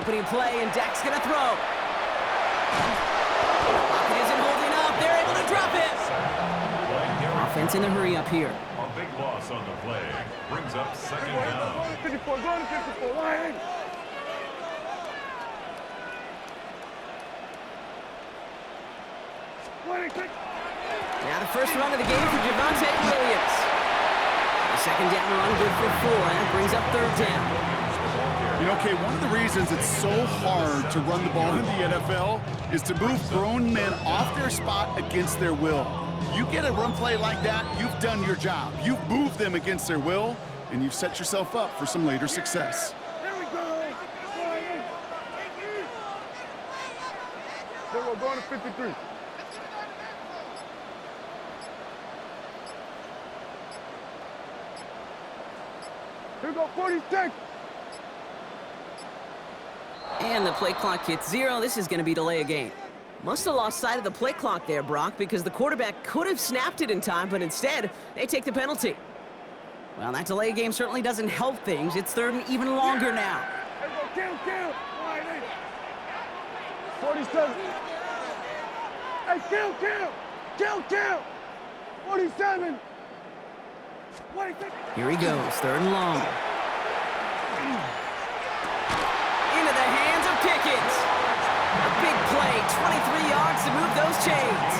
opening play, and Dak's going to throw. Pocket isn't holding up. They're able to drop it. Offense in the hurry up here. A big loss on the play. Brings up second down. 54, going to 54, line. Now the first run of the game for Javonte Williams. The second down run good for 4, and that brings up third down. You know, Kay, one of the reasons it's so hard to run the ball in the NFL is to move grown men off their spot against their will. You get a run play like that, you've done your job. You've moved them against their will, and you've set yourself up for some later success. Here we go. Then we're going to 53. Here we go, 46. And the play clock hits 0. This is going to be delay a game. Must have lost sight of the play clock there, Brock, because the quarterback could have snapped it in time, but instead, they take the penalty. Well, that delay game certainly doesn't help things. It's third and even longer now. Here we go, kill. 47. Hey, kill. 47. Here he goes, third and long. Into the hands of Pickens. A big play, 23 yards to move those chains.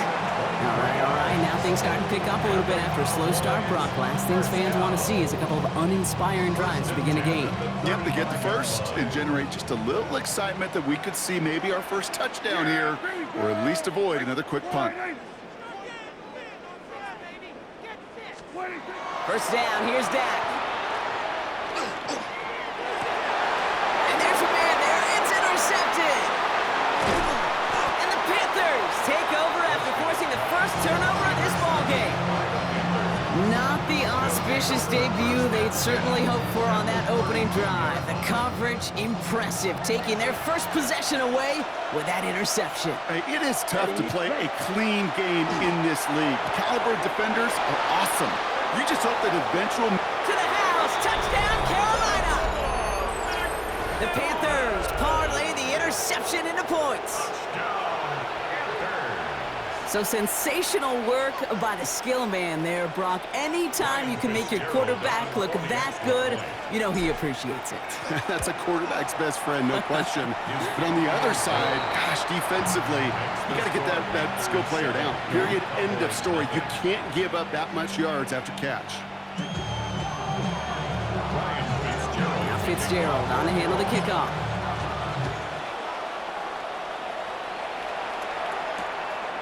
All right, now things starting to pick up a little bit after a slow start, Brock. Last things fans want to see is a couple of uninspiring drives to begin a game. Yep, to get the first and generate just a little excitement that we could see maybe our first touchdown here, or at least avoid another quick punt. First down, here's Dak. And there's a man there, it's intercepted. And the Panthers take over after forcing the first turnover of this ballgame. Not the auspicious debut they'd certainly hoped for on that opening drive. The coverage, impressive, taking their first possession away with that interception. Hey, it is tough to play a clean game in this league. Caliber defenders are awesome. You just hope that eventual... To the house, touchdown, Carolina! The Panthers parlay the interception into points. So sensational work by the skill man there, Brock. Anytime you can make your quarterback look that good, you know he appreciates it. That's a quarterback's best friend, no question. But on the other side, gosh, defensively, you got to get that skill player down. Period, end of story. You can't give up that much yards after catch. Now Fitzgerald on to handle the kickoff.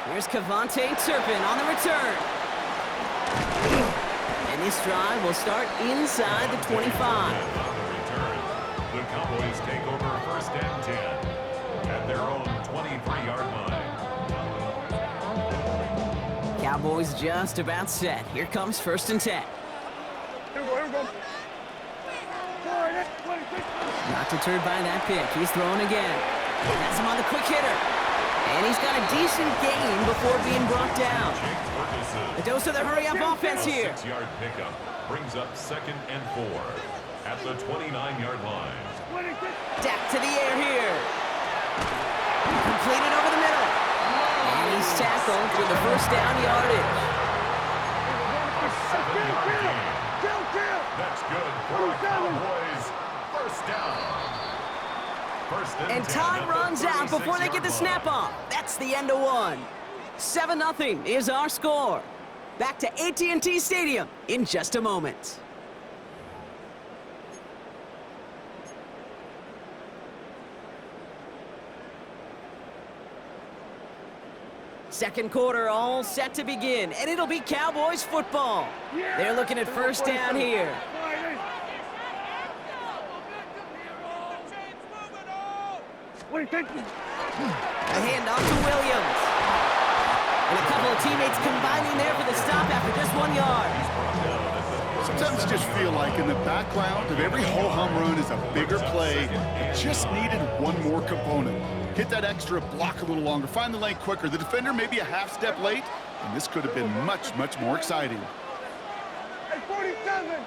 Here's Kevontae Turpin on the return. And this drive will start inside the 25. The Cowboys take over first and 10 at their own 23-yard line. Cowboys just about set. Here comes first and 10. Here we go. Not deterred by that pick. He's throwing again. Has him on the quick hitter. And he's got a decent gain before being brought down. A dose of the hurry-up offense here. 6-yard pickup brings up second and 4 at the 29-yard line. Dak to the air here. Completed over the middle. And he's tackled with the first down yardage. That's good for the Cowboys. First down. And time runs out before they get the snap off. That's the end of one. 7-0 is our score. Back to AT&T Stadium in just a moment. Second quarter all set to begin, and it'll be Cowboys football. They're looking at first down here. What do you think? A handoff to Williams. And a couple of teammates combining there for the stop after just 1 yard. Sometimes you just feel like in the background of every ho-hum run is a bigger play. It just needed one more component. Hit that extra block a little longer. Find the lane quicker. The defender may be a half step late, and this could have been much, much more exciting. Hey, 47.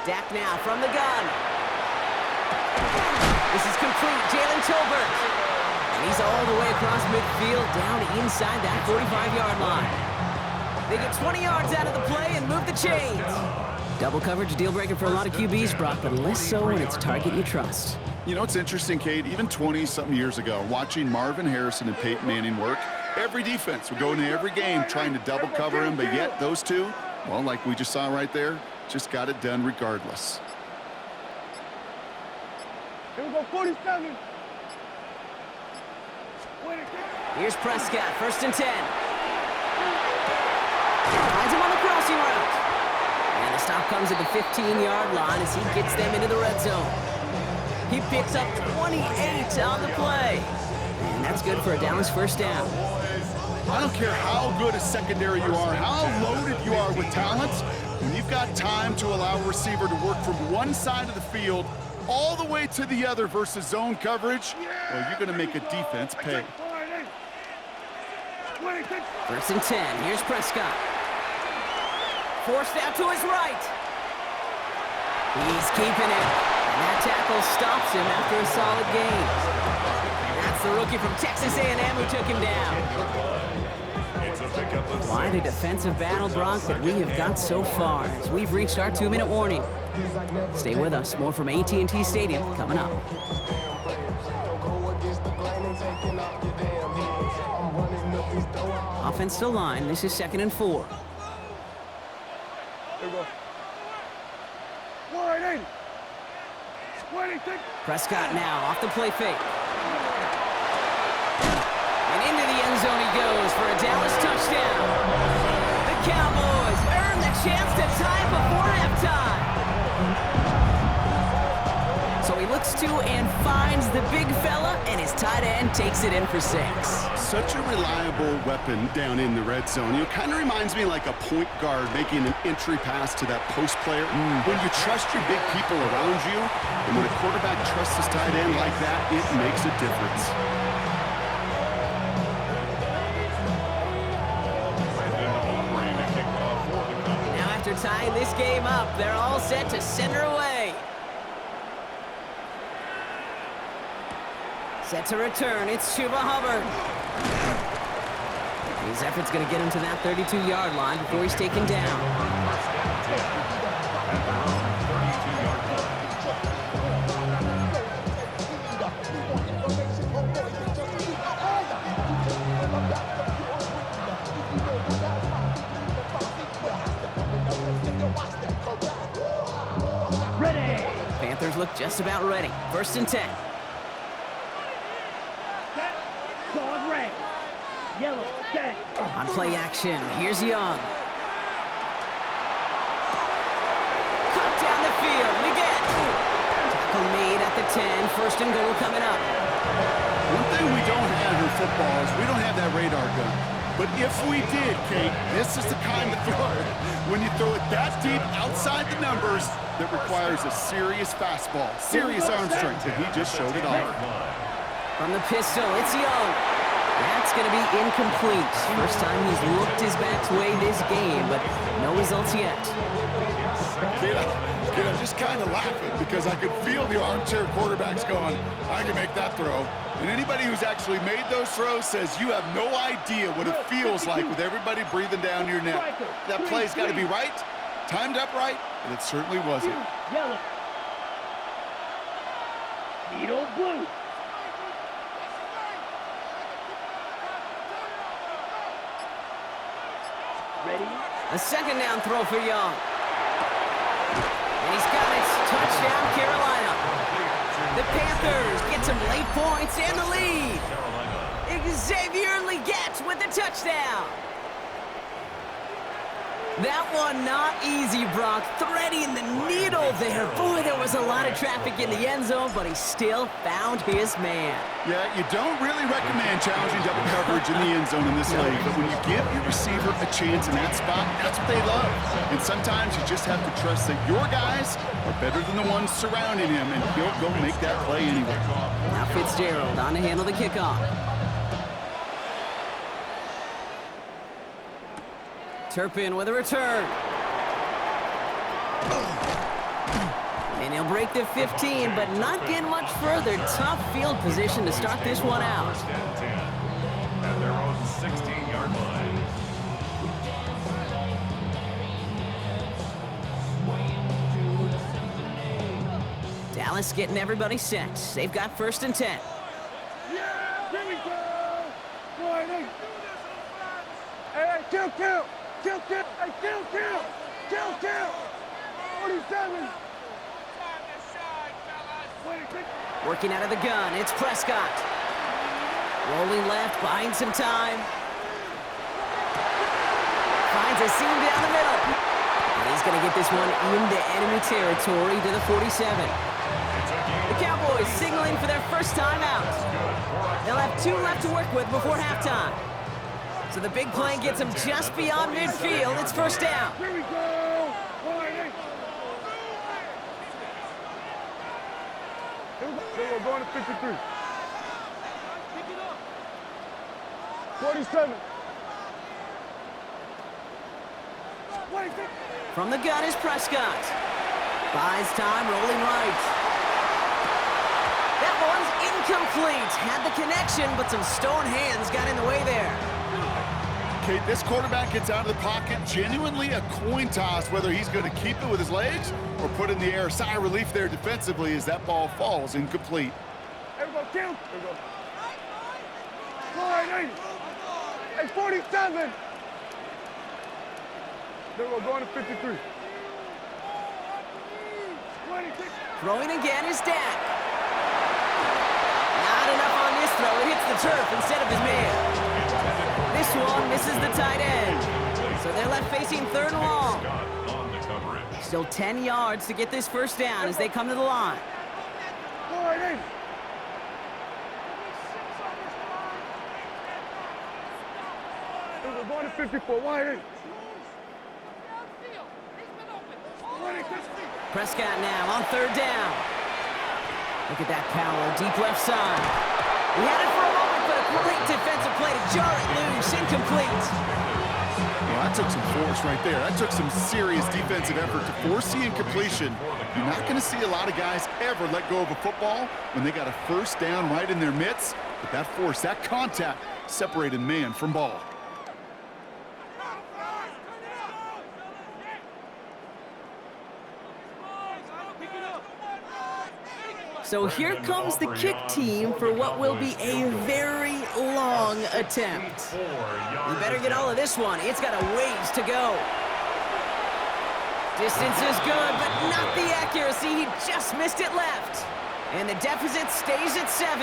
Dak now from the gun. This is complete. Jalen Tolbert. And he's all the way across midfield, down inside that 45-yard line. They get 20 yards out of the play and move the chains. Double coverage, deal breaker for a lot of QBs, Brock, but less so when it's target you trust. You know, it's interesting, Kate, even 20-something years ago, watching Marvin Harrison and Peyton Manning work, every defense would go into every game trying to double cover him, but yet those two, well, like we just saw right there, just got it done regardless. Here we go, 47. Here's Prescott, 1st and 10. Finds him on the crossing route. And the stop comes at the 15-yard line as he gets them into the red zone. He picks up 28 on the play. And that's good for a Dallas 1st down. I don't care how good a secondary you are, how loaded you are with talent, when you've got time to allow a receiver to work from one side of the field all the way to the other versus zone coverage, well, you're going to make a defense pay. 1st and 10. Here's Prescott. Forced out to his right. He's keeping it. And that tackle stops him after a solid gain. That's the rookie from Texas A&M who took him down. Quite a defensive battle, Brock, that we have got so far as we've reached our 2-minute warning. Stay with us. More from AT&T Stadium coming up. Offensive line. This is 2nd and 4. Here we go. 180. 26. Prescott now off the play fake. And into the end zone he goes for a Dallas touchdown. The Cowboys earn the chance to tie before halftime. So he looks to and finds the big fella, and his tight end takes it in for 6. Such a reliable weapon down in the red zone. You know, kind of reminds me like a point guard making an entry pass to that post player. When you trust your big people around you, and when a quarterback trusts his tight end like that, it makes a difference. Now after tying this game up, they're all set to send her away. Set to return, it's Chuba Hubbard. His effort's going to get him to that 32-yard line before he's taken down. Ready. Panthers look just about ready. 1st and 10. Dog red. Yellow. Dead. On play action, here's Young. Cut down the field, and again. Tackle made at the 10, 1st and goal coming up. One thing we don't have in football is we don't have that radar gun. But if we did, Kate, this is the kind of throw it. When you throw it that deep outside the numbers, that requires a serious fastball, serious arm strength, and he just showed it off. From the pistol, it's Young. That's going to be incomplete. First time he's looked his back way this game, but no results yet. Kid, I'm just kind of laughing because I could feel the armchair quarterbacks going, I can make that throw. And anybody who's actually made those throws says you have no idea what it feels like with everybody breathing down your neck. That play's got to be right, timed up right, and it certainly wasn't. Yellow. Needle blue. Ready? A 2nd down throw for Young. And he's got it. Touchdown, Carolina. The Panthers get some late points and the lead. Xavier Legette with the touchdown. That one not easy, Brock. Threading the needle there. Boy, there was a lot of traffic in the end zone, but he still found his man. Yeah, you don't really recommend challenging double coverage in the end zone in this league, but when you give your receiver a chance in that spot, that's what they love. And sometimes you just have to trust that your guys are better than the ones surrounding him, and he'll go make that play anyway. Now Fitzgerald on to handle the kickoff. Turpin with a return. And he'll break the 15, but not get much further. Tough field position to start this one out. First and 10 at their own 16-yard line. Dallas getting everybody set. They've got first and 10. Yeah, here we go. Boy, hey, kill. Hey, kill. 47. Working out of the gun, it's Prescott. Rolling left, buying some time. Finds a seam down the middle. And he's going to get this one into enemy territory to the 47. The Cowboys signaling for their first time out. They'll have 2 left to work with before halftime. So the big play gets them just beyond midfield. It's first down. Here we go. We're going to 53. 47. From the gun is Prescott. Buys time, rolling right. That one's incomplete. Had the connection, but some stone hands got in the way there. Okay, this quarterback gets out of the pocket, genuinely a coin toss whether he's going to keep it with his legs or put it in the air. Sigh of relief there defensively as that ball falls incomplete. Everybody kill. There we go. 480. Hey, 47. Then we're going to 53. 26. Throwing again is Dak. Not enough on this throw. It hits the turf instead of his man. This one misses the tight end. So they're left facing third and long. Still 10 yards to get this first down as they come to the line. 480. We're going to 54. 180. Prescott now on third down. Look at that power, deep left side. He had it for a moment, but a great defensive play to jar it loose, incomplete. Well, that took some force right there. That took some serious defensive effort to force the incompletion. You're not going to see a lot of guys ever let go of a football when they got a first down right in their midst. But that force, that contact, separated man from ball. So here comes the kick team for what will be a very long attempt. You better get all of this one. It's got a ways to go. Distance is good, but not the accuracy. He just missed it left. And the deficit stays at 7.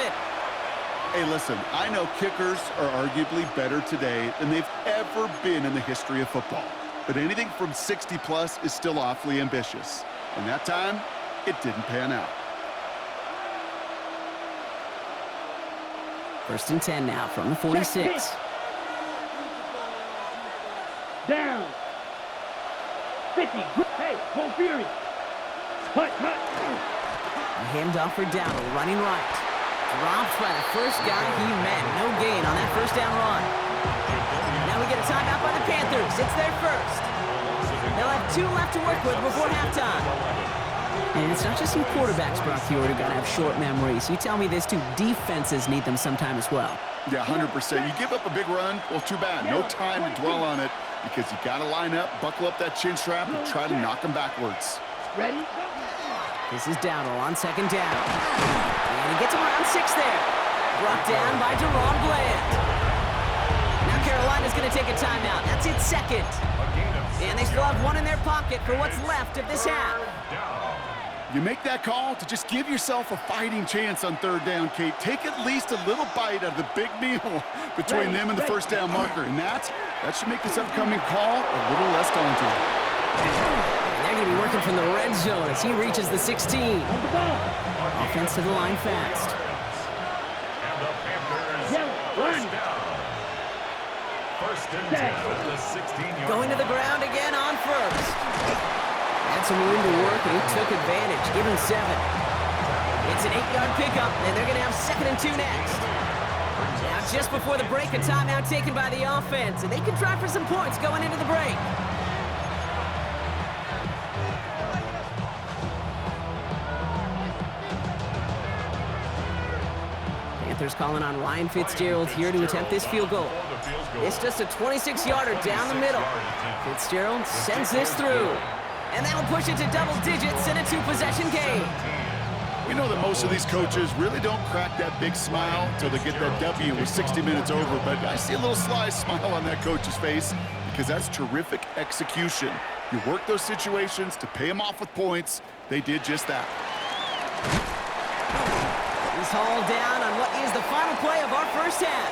Hey, listen, I know kickers are arguably better today than they've ever been in the history of football. But anything from 60-plus is still awfully ambitious. And that time, it didn't pan out. First and 10 now from the 46. Down. 50. Hey, go Fury. Cut. The handoff for Dowdle, running right. Dropped by the first guy he met. No gain on that first down run. Now we get a timeout by the Panthers. It's their first. They'll have 2 left to work with before halftime. And it's not just some quarterbacks, Brock Huard, who got to have short memories. You tell me this too, defenses need them sometime as well. Yeah, 100%. You give up a big run, well, too bad. No time to dwell on it because you got to line up, buckle up that chin strap, and try to knock them backwards. Ready? This is Dowdle on second down. And he gets around 6 there. Brought down by Deron Bland. Now Carolina's going to take a timeout. That's its second. And they still have 1 in their pocket for what's left of this half. You make that call to just give yourself a fighting chance on third down, Kate. Take at least a little bite out of the big meal between them and the first down marker. And that should make this upcoming call a little less daunting. They're going to be working from the red zone as he reaches the 16. Offense to the line fast. And the Panthers Run. first and 10 at the 16-yard Going to the ground again on first. Had some room to work, and he took advantage, given 7. It's an 8-yard pickup, and they're going to have 2nd and 2 next. Now, just before the break, a timeout taken by the offense, and they can try for some points going into the break. Panthers calling on Ryan Fitzgerald here to attempt this field goal. It's just a 26-yarder down the middle. Fitzgerald sends this through. And that'll push it to double digits in a 2-possession game. We know that most of these coaches really don't crack that big smile until they get that W with 60 minutes over, but I see a little sly smile on that coach's face because that's terrific execution. You work those situations to pay them off with points. They did just that. He's hauled down on what is the final play of our first half.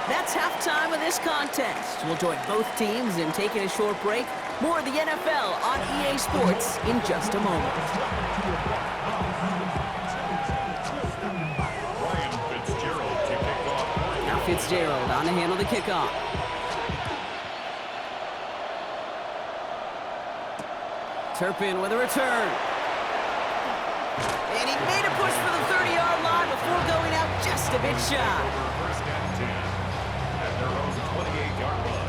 That's halftime of this contest. We'll join both teams in taking a short break. More of the NFL on EA Sports in just a moment. Now Fitzgerald on to handle the kickoff. Turpin with a return. And he made a push for the 30-yard line before going out just a bit shy. First and 10 at their own 28-yard line.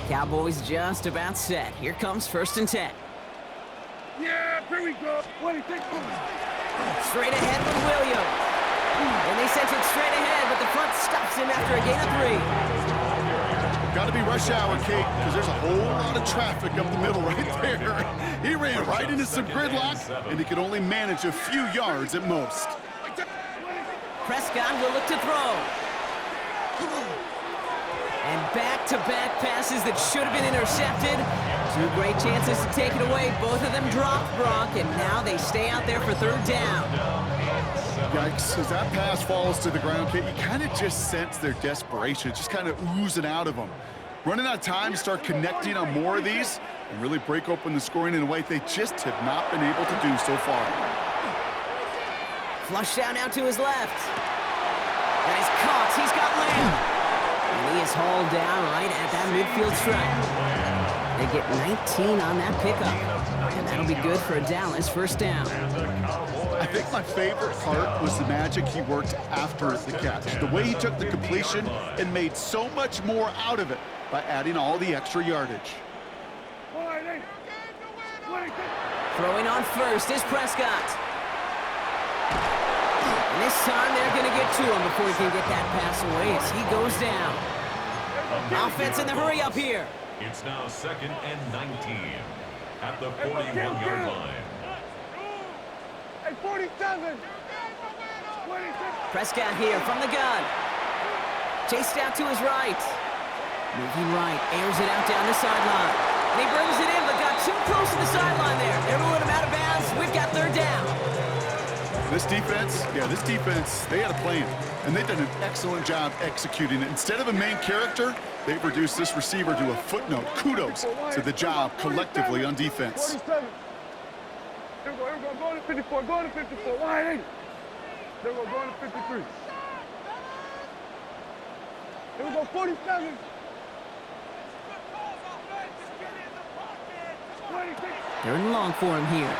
Cowboys just about set. Here comes 1st and 10. Yeah, here we go. 26. Straight ahead with Williams. And they sent it straight ahead, but the front stops him after a gain of 3. Got to be rush hour, Kate, because there's a whole lot of traffic up the middle right there. He ran right into some gridlock, and he could only manage a few yards at most. Prescott will look to throw. And back-to-back passes that should have been intercepted. 2 great chances to take it away. Both of them dropped, Brock, and now they stay out there for 3rd down. Yikes, as that pass falls to the ground, Kate, you kind of just sense their desperation, just kind of oozing out of them. Running out of time to start connecting on more of these and really break open the scoring in a way they just have not been able to do so far. Flush down out to his left. And he's caught. He's got Lamb. And he is hauled down right at that midfield stripe. They get 19 on that pickup. And that'll be good for a Dallas 1st down. I think my favorite part was the magic he worked after the catch. The way he took the completion and made so much more out of it by adding all the extra yardage. Throwing on 1st is Prescott. And this time they're going to get to him before he can get that pass away as he goes down. Offense in the hurry up here. It's now 2nd and 19 at the 41-yard line. Hey, 47. Prescott here from the gun. Chased out to his right. Moving right, airs it out down the sideline. And he brings it in, but got too close to the sideline there. They're ruling him out of bounds. We've got 3rd down. This defense, they had a plan. And they've done an excellent job executing it. Instead of a main character, they've reduced this receiver to a footnote. Kudos to the job collectively on defense. 47. Here we go, go to 54, go to 54, wide 80. There we go, go to 53. Here we go, 47. 26. They're in long for him here.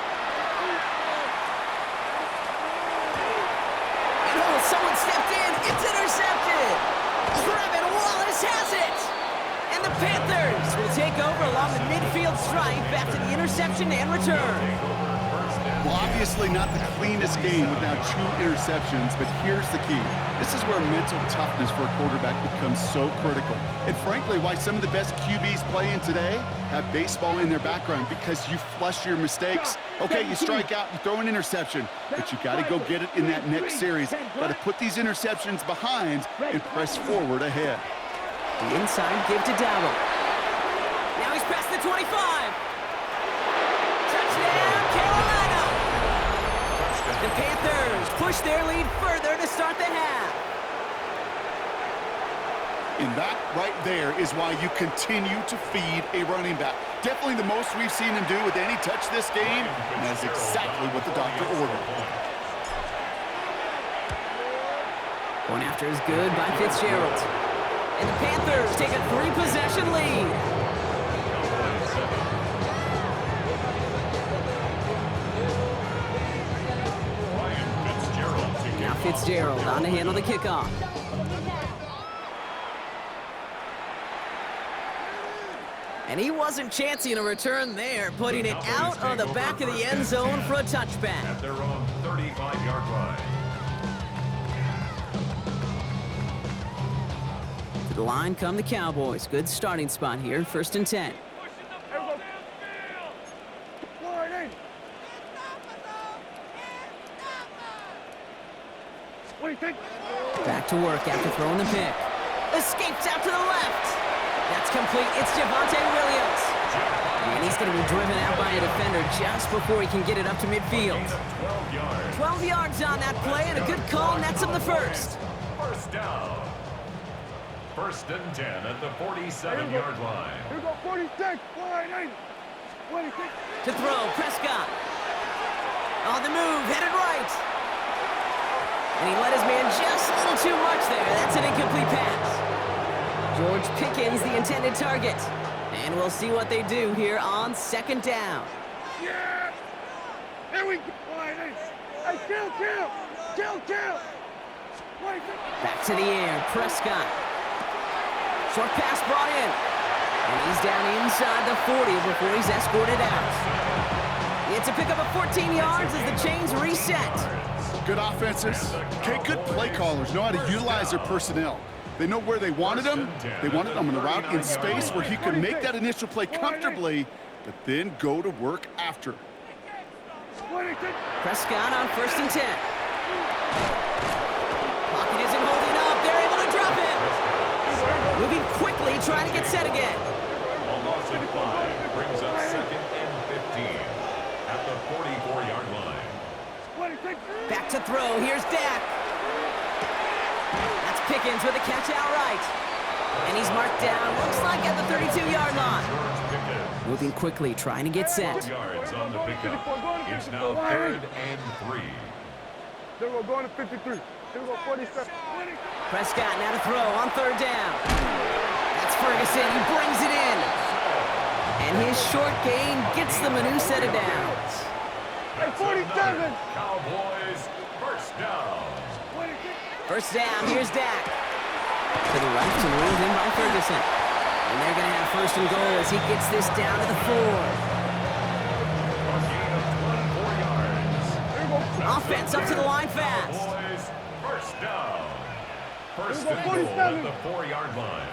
And oh, someone stepped in. It's intercepted. Trevin Wallace has it. And the Panthers will take over along the midfield stripe after the interception and return. Well, obviously not the cleanest game with now 2 interceptions, but here's the key. This is where mental toughness for a quarterback becomes so critical. And frankly, why some of the best QBs playing today have baseball in their background, because you flush your mistakes. Okay, you strike out, you throw an interception, but you got to go get it in that next series. Got to put these interceptions behind and press forward ahead. The inside give to Dowell. Now he's past the 25. Touchdown, Carolina! The Panthers push their lead further to start the half. And that right there is why you continue to feed a running back. Definitely the most we've seen him do with any touch this game, and that's exactly what the doctor ordered. Going after is good by Fitzgerald. And the Panthers take a 3-possession lead. Now Fitzgerald on to handle the kickoff. And he wasn't chancing a return there, putting it out of the back of the end zone for a touchback. At their own 35-yard line. To the line come the Cowboys. Good starting spot here, 1st and 10. Back to work after throwing the pick. Escapes out to the left. That's complete. It's Javonte Williams. And he's going to be driven out by a defender just before he can get it up to midfield. 12 yards on that play, and a good call nets him the first. First down. 1st and 10 at the 47-yard line. Here we go, 46. To throw, Prescott. On the move, headed right. And he let his man just a little too much there. That's an incomplete pass. George Pickens, the intended target. And we'll see what they do here on 2nd down. Yeah! Here we go. Hey, kill. Back to the air, Prescott. Short pass brought in. And he's down inside the 40 before he's escorted out. It's a pickup of 14 yards as the chains reset. Good offenses. Okay, good play callers know how to utilize their personnel. They know where they wanted them. They wanted them on the route in space where he could make that initial play comfortably, but then go to work after. Prescott on 1st and 10. Pocket isn't holding up. They're able to drop it. Moving quickly, trying to get set again. A loss of 5 brings up 2nd and 15 at the 44-yard line. Back to throw. Here's Dak. That's Pickens with a catch outright. And he's marked down, looks like at the 32-yard line. Moving quickly, trying to get set. 4 yards on the pickup. It's now 3rd and 3. Then we're going to 53. Then we go 47. Prescott now to throw on 3rd down. That's Ferguson. He brings it in. And his short gain gets them a new set of downs. Hey, 47. Cowboys, first down. 1st down, here's Dak. To the left and ruled in by Ferguson. And they're going to have 1st and goal as he gets this down to the 4. A gain of 24 yards. Offense up to the line fast. Cowboys, first down. 1st and goal at the 4-yard line.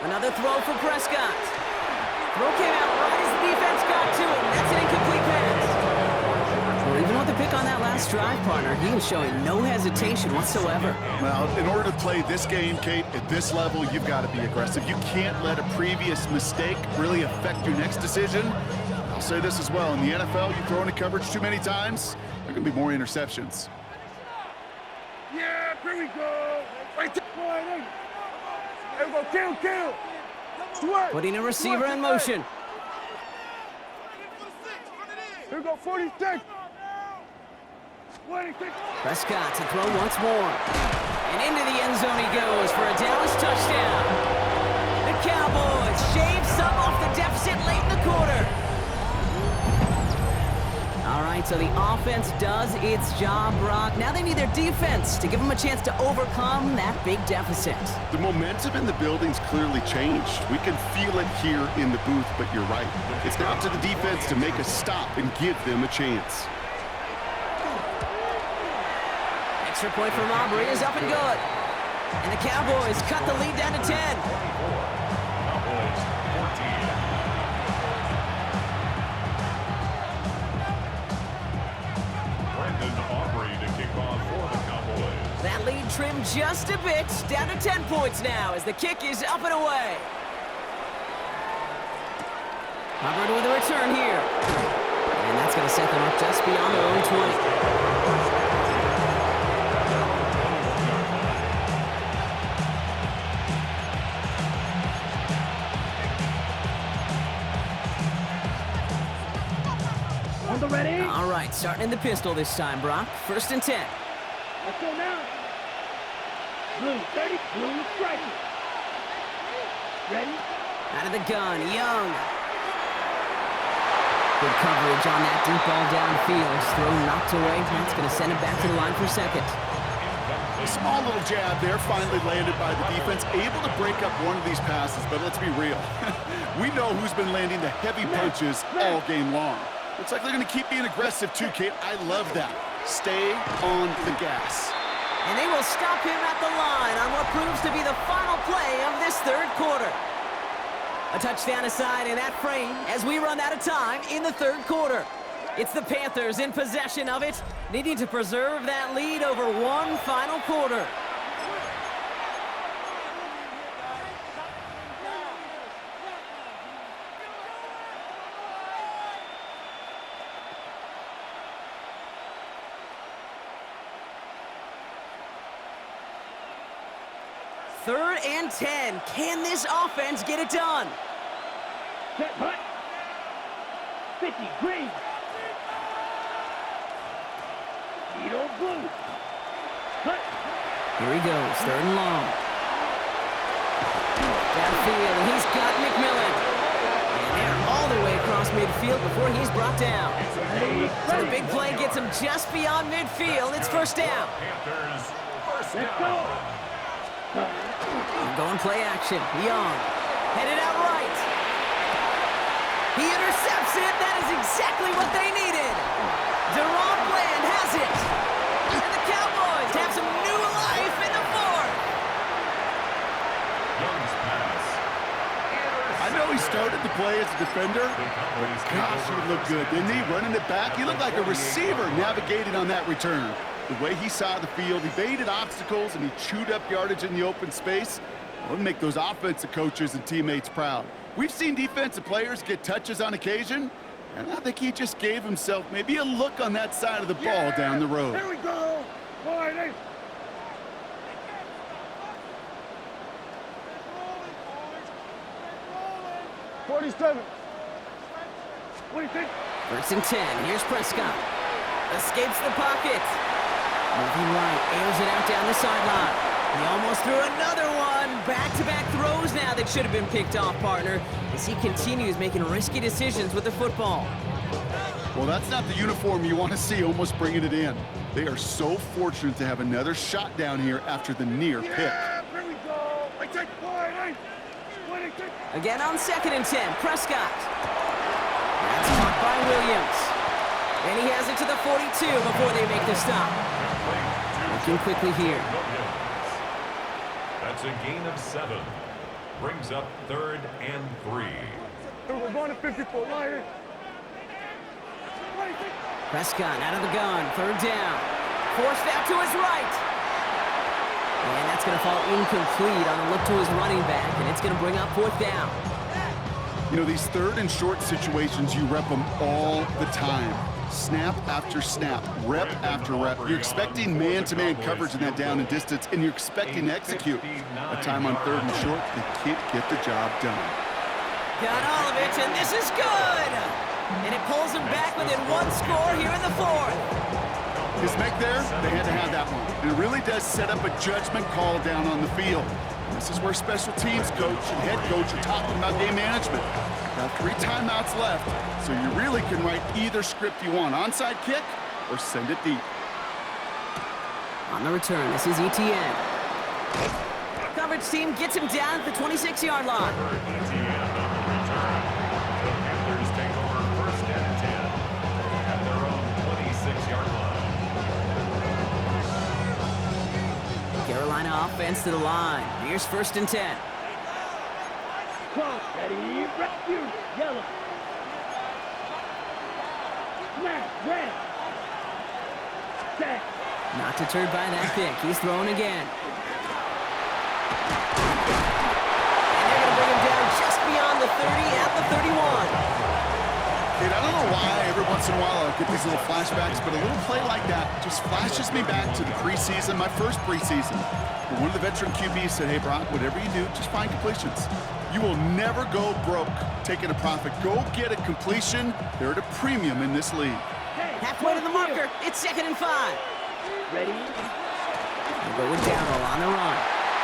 Another throw for Prescott. Throw came out right as the defense got to him. That's an incomplete pass. Well, even with the pick on that last drive, partner, he was showing no hesitation whatsoever. Well, in order to play this game, Kate, at this level, you've got to be aggressive. You can't let a previous mistake really affect your next decision. I'll say this as well. In the NFL, you throw into coverage too many times, there are going to be more interceptions. Yeah, here we go. Right there. Here we go, kill. Sweat. Putting a receiver in motion. Here we go, 46. Prescott to throw once more. And into the end zone he goes for a Dallas touchdown. The Cowboys shave some off the deficit late in the quarter. All right, so the offense does its job, Brock. Now they need their defense to give them a chance to overcome that big deficit. The momentum in the building's clearly changed. We can feel it here in the booth, but you're right. It's now to the defense to make a stop and give them a chance. Extra point from Aubrey is up and good. And the Cowboys cut the lead down to 10. Cowboys, 14. To kick off for the Cowboys. That lead trimmed just a bit, down to 10 points now as the kick is up and away. Hubbard with a return here. And that's going to set them up just beyond their own 20. Ready? All right, starting in the pistol this time, Brock. 1st and 10. Let's go now. Blue 30, blue striker. Ready? Out of the gun, Young. Good coverage on that deep ball downfield. Throw knocked away. That's going to send it back to the line for 2nd. A small little jab there, finally landed by the defense, able to break up one of these passes, but let's be real. We know who's been landing the heavy punches all game long. Looks like they're going to keep being aggressive too, Kate. I love that. Stay on the gas. And they will stop him at the line on what proves to be the final play of this third quarter. A touchdown aside in that frame as we run out of time in the third quarter. It's the Panthers in possession of it, needing to preserve that lead over one final quarter. Third and 10. Can this offense get it done? Set, hut. 50, green. Edo blue. Hut. Here he goes, third and long. Downfield, and he's got McMillan. And they're all the way across midfield before he's brought down. So the big play gets him just beyond midfield. It's first down. Panthers, first Let's down. go. Going play action. Young. Headed out right. He intercepts it. That is exactly what they needed. Deron Bland has it. And the Cowboys have some new life in the fourth. Young's pass. I know he started to play as a defender, but gosh, he looked good, didn't he? Running it back, he looked like a receiver navigating on that return. The way he saw the field, he evaded obstacles, and he chewed up yardage in the open space. It would make those offensive coaches and teammates proud. We've seen defensive players get touches on occasion, and I think he just gave himself maybe a look on that side of the ball down the road. Here we go. All right, 47. What do you think? First and 10. Here's Prescott. Escapes the pocket. Moving right. Airs it out down the sideline. He almost threw another one. Back-to-back throws now that should have been picked off, partner, as he continues making risky decisions with the football. Well, that's not the uniform you want to see almost bringing it in. They are so fortunate to have another shot down here after the near pick. Yeah, here we go. I take 48. What do you think? Again on second and 10. Prescott. That's caught by Williams. And he has it to the 42 before they make the stop. Looking quickly here. That's a gain of 7. Brings up 3rd and 3. We're going to 54. Right. What do you think? Prescott out of the gun. Third down. Forced out to his right. And that's going to fall incomplete on a look to his running back. And it's going to bring up fourth down. You know, these third and short situations, you rep them all the time. Snap after snap, rep after rep. You're expecting man-to-man coverage in that down and distance, and you're expecting to execute. A time on third and short, they can't get the job done. Got all of it, and this is good. And it pulls him back within one score here in the fourth. His make there, they had to have that one. And it really does set up a judgment call down on the field. This is where special teams coach and head coach are talking about game management. Got 3 timeouts left, so you really can write either script you want. Onside kick or send it deep. On the return, this is ETN. Coverage team gets him down at the 26-yard line. ETN on the return. The Panthers take over 1st and 10 at their own 26-yard line. Carolina offense to the line. Here's 1st and 10. Close. Ready. Rescue. Yellow. Smash. Red. Set. Not deterred by that pick. He's throwing again. And they're going to bring him down just beyond the 30 at the 31. Kid, I don't know why every once in a while I get these little flashbacks, but a little play like that just flashes me back to the preseason, my first preseason. Where one of the veteran QBs said, hey, Brock, whatever you do, just find completions. You will never go broke taking a profit. Go get a completion. They're at a premium in this league. Halfway to the marker. It's 2nd and 5. Ready. They're going down on the run.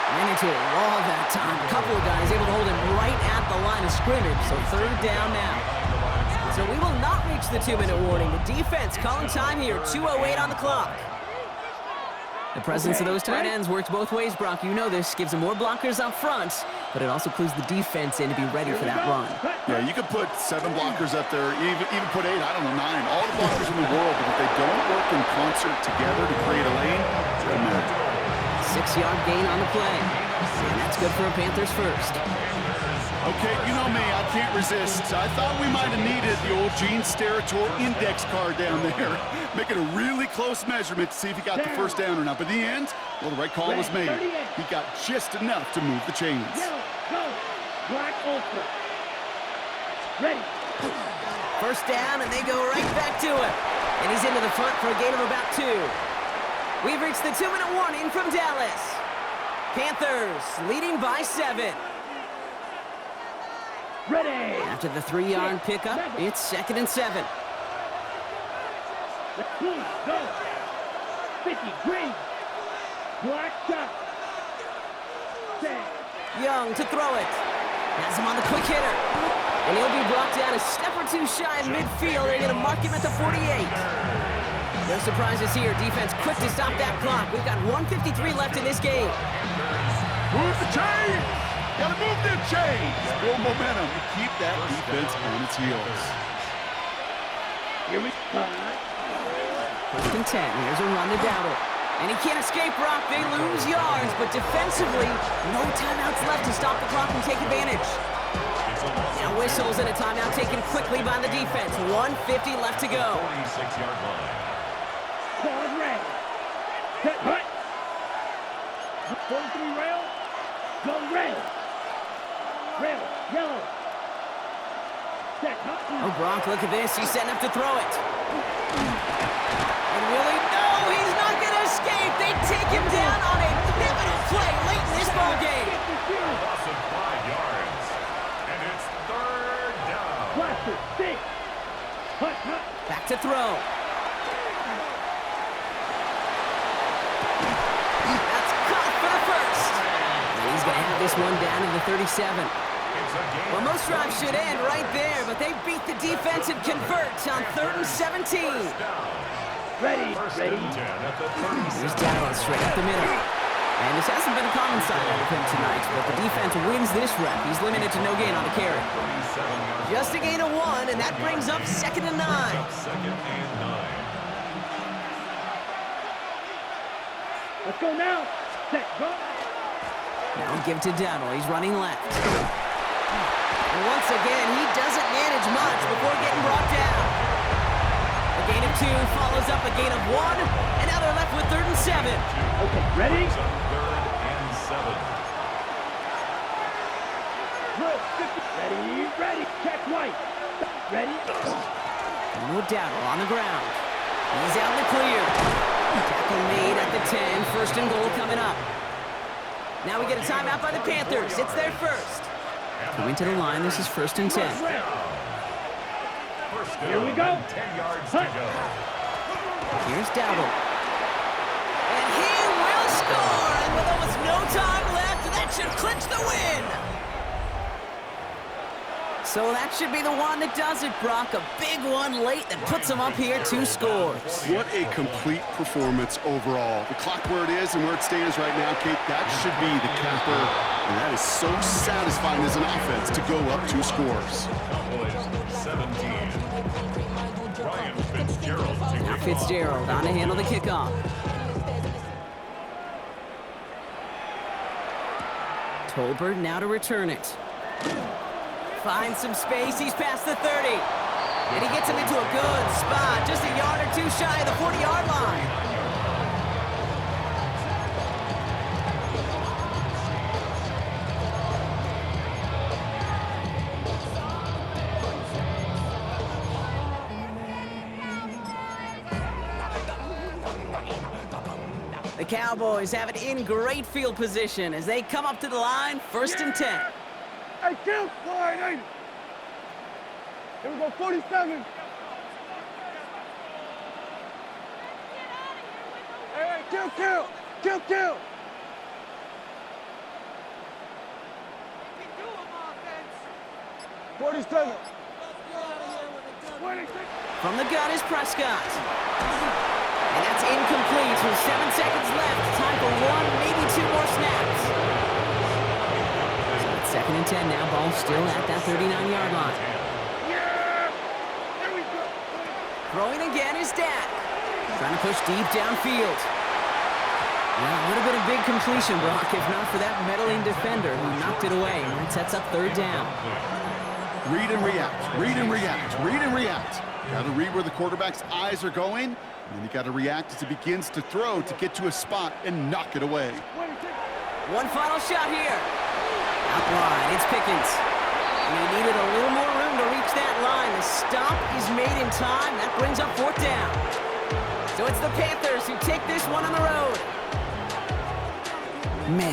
Ran into a wall that time. A couple of guys able to hold him right at the line of scrimmage. So 3rd down now. So we will not reach the 2-minute warning. The defense calling time here. 2:08 on the clock. The presence of those tight ends works both ways, Brock. You know this. Gives them more blockers up front, but it also clues the defense in to be ready for that run. Yeah, you could put 7 blockers up there, even put 8, I don't know, 9. All the blockers in the world, but if they don't work in concert together to create a lane, it doesn't matter. 6-yard gain on the play. And that's good for a Panthers first. Okay, you know me, I can't resist. I thought we might have needed the old Gene Steratore index card down there. Making a really close measurement to see if he got the first down or not. But in the end, well, the right call was made. He got just enough to move the chains. Go. Black Ultra. Ready. First down, and they go right back to him. And he's into the front for a gain of about 2. We've reached the 2-minute warning from Dallas. Panthers leading by 7. Ready. After the 3-yard pickup, it's 2nd and 7. Go. 50 green. Black shot. Young to throw it. Has him on the quick hitter. And he'll be brought down a step or 2 shy of midfield. They're going to mark him at the 48. No surprises here. Defense quick to stop that clock. We've got 1:53 left in this game. Move the chains! Gotta move them chains! Build momentum to keep that defense on its heels. Here we go. 1st and 10. Here's a run to Dowdle. And he can't escape, Brock. They lose yards, but defensively, no timeouts left to stop the clock and take advantage. Now whistles and a timeout taken quickly by the defense. 1:50 left to go. 46-yard line. Ball red. Set hut. 43 rail. Go red. Rail. Yellow. Set hut. Oh, Brock, look at this. He's setting up to throw it. And really, no, he's not going to escape. They take him down on a pivotal play late in this ball game. Loss of 5 yards. And it's 3rd down. Blaster. 6. Hut. Back to throw. That's caught for the first. And he's going to have this one down to the 37. Well, most drives should end right there, but they beat the defense and convert on 3rd and 17. Ready. First and 10 at the 37. Here's Dallas straight up the middle. And this hasn't been a common sight out of him tonight, but the defense wins this rep. He's limited to no gain on the carry. Just a gain of 1, and that brings up 2nd and 9. 2nd and 9. Let's go now. Set. Go. Now give to Dowdle. He's running left. And once again, he doesn't manage much before getting brought down. A gain of 2 follows up a gain of 1, and now they're left with 3rd and 7. Okay, ready? 3rd and 7. Ready. Check right. Ready. No Dowdle on the ground. He's out in the clear. Tackle made at the 10. 1st and goal coming up. Now we get a timeout by the Panthers. It's their first. Coming to the line, this is 1st and 10. Here we go. 10 yards to go. Here's Dowdle. And he will score! And with almost no time left, that should clinch the win! So that should be the one that does it, Brock. A big one late that puts them up here 2 scores. What a complete performance overall. The clock where it is and where it stands right now, Kate, that should be the capper. And that is so satisfying as an offense to go up 2 scores. Cowboys 17. Ryan Fitzgerald to Now kick Fitzgerald on to handle the kickoff. Tolbert now to return it. Finds some space, he's past the 30. And he gets him into a good spot, just a yard or 2 shy of the 40-yard line. The Cowboys have it in great field position as they come up to the line, 1st and 10. Hey, kill! Wide, hey! Here we go, 47. Hey, kill! 47. 26. From the gun is Prescott. And that's incomplete with 7 seconds left. snaps. So it's 2nd and 10 now. Ball still at that 39-yard line. Throwing again is Dak. Trying to push deep downfield. Well, it would have been a big completion, Brock, if not for that meddling defender who knocked it away. And that sets up 3rd down. Read and react, read and react, read and react. Got to read where the quarterback's eyes are going, and then you got to react as he begins to throw to get to a spot and knock it away. One final shot here. Out wide, it's Pickens. And he needed a little more room to reach that line. The stop is made in time. That brings up 4th down. So it's the Panthers who take this one on the road. Man.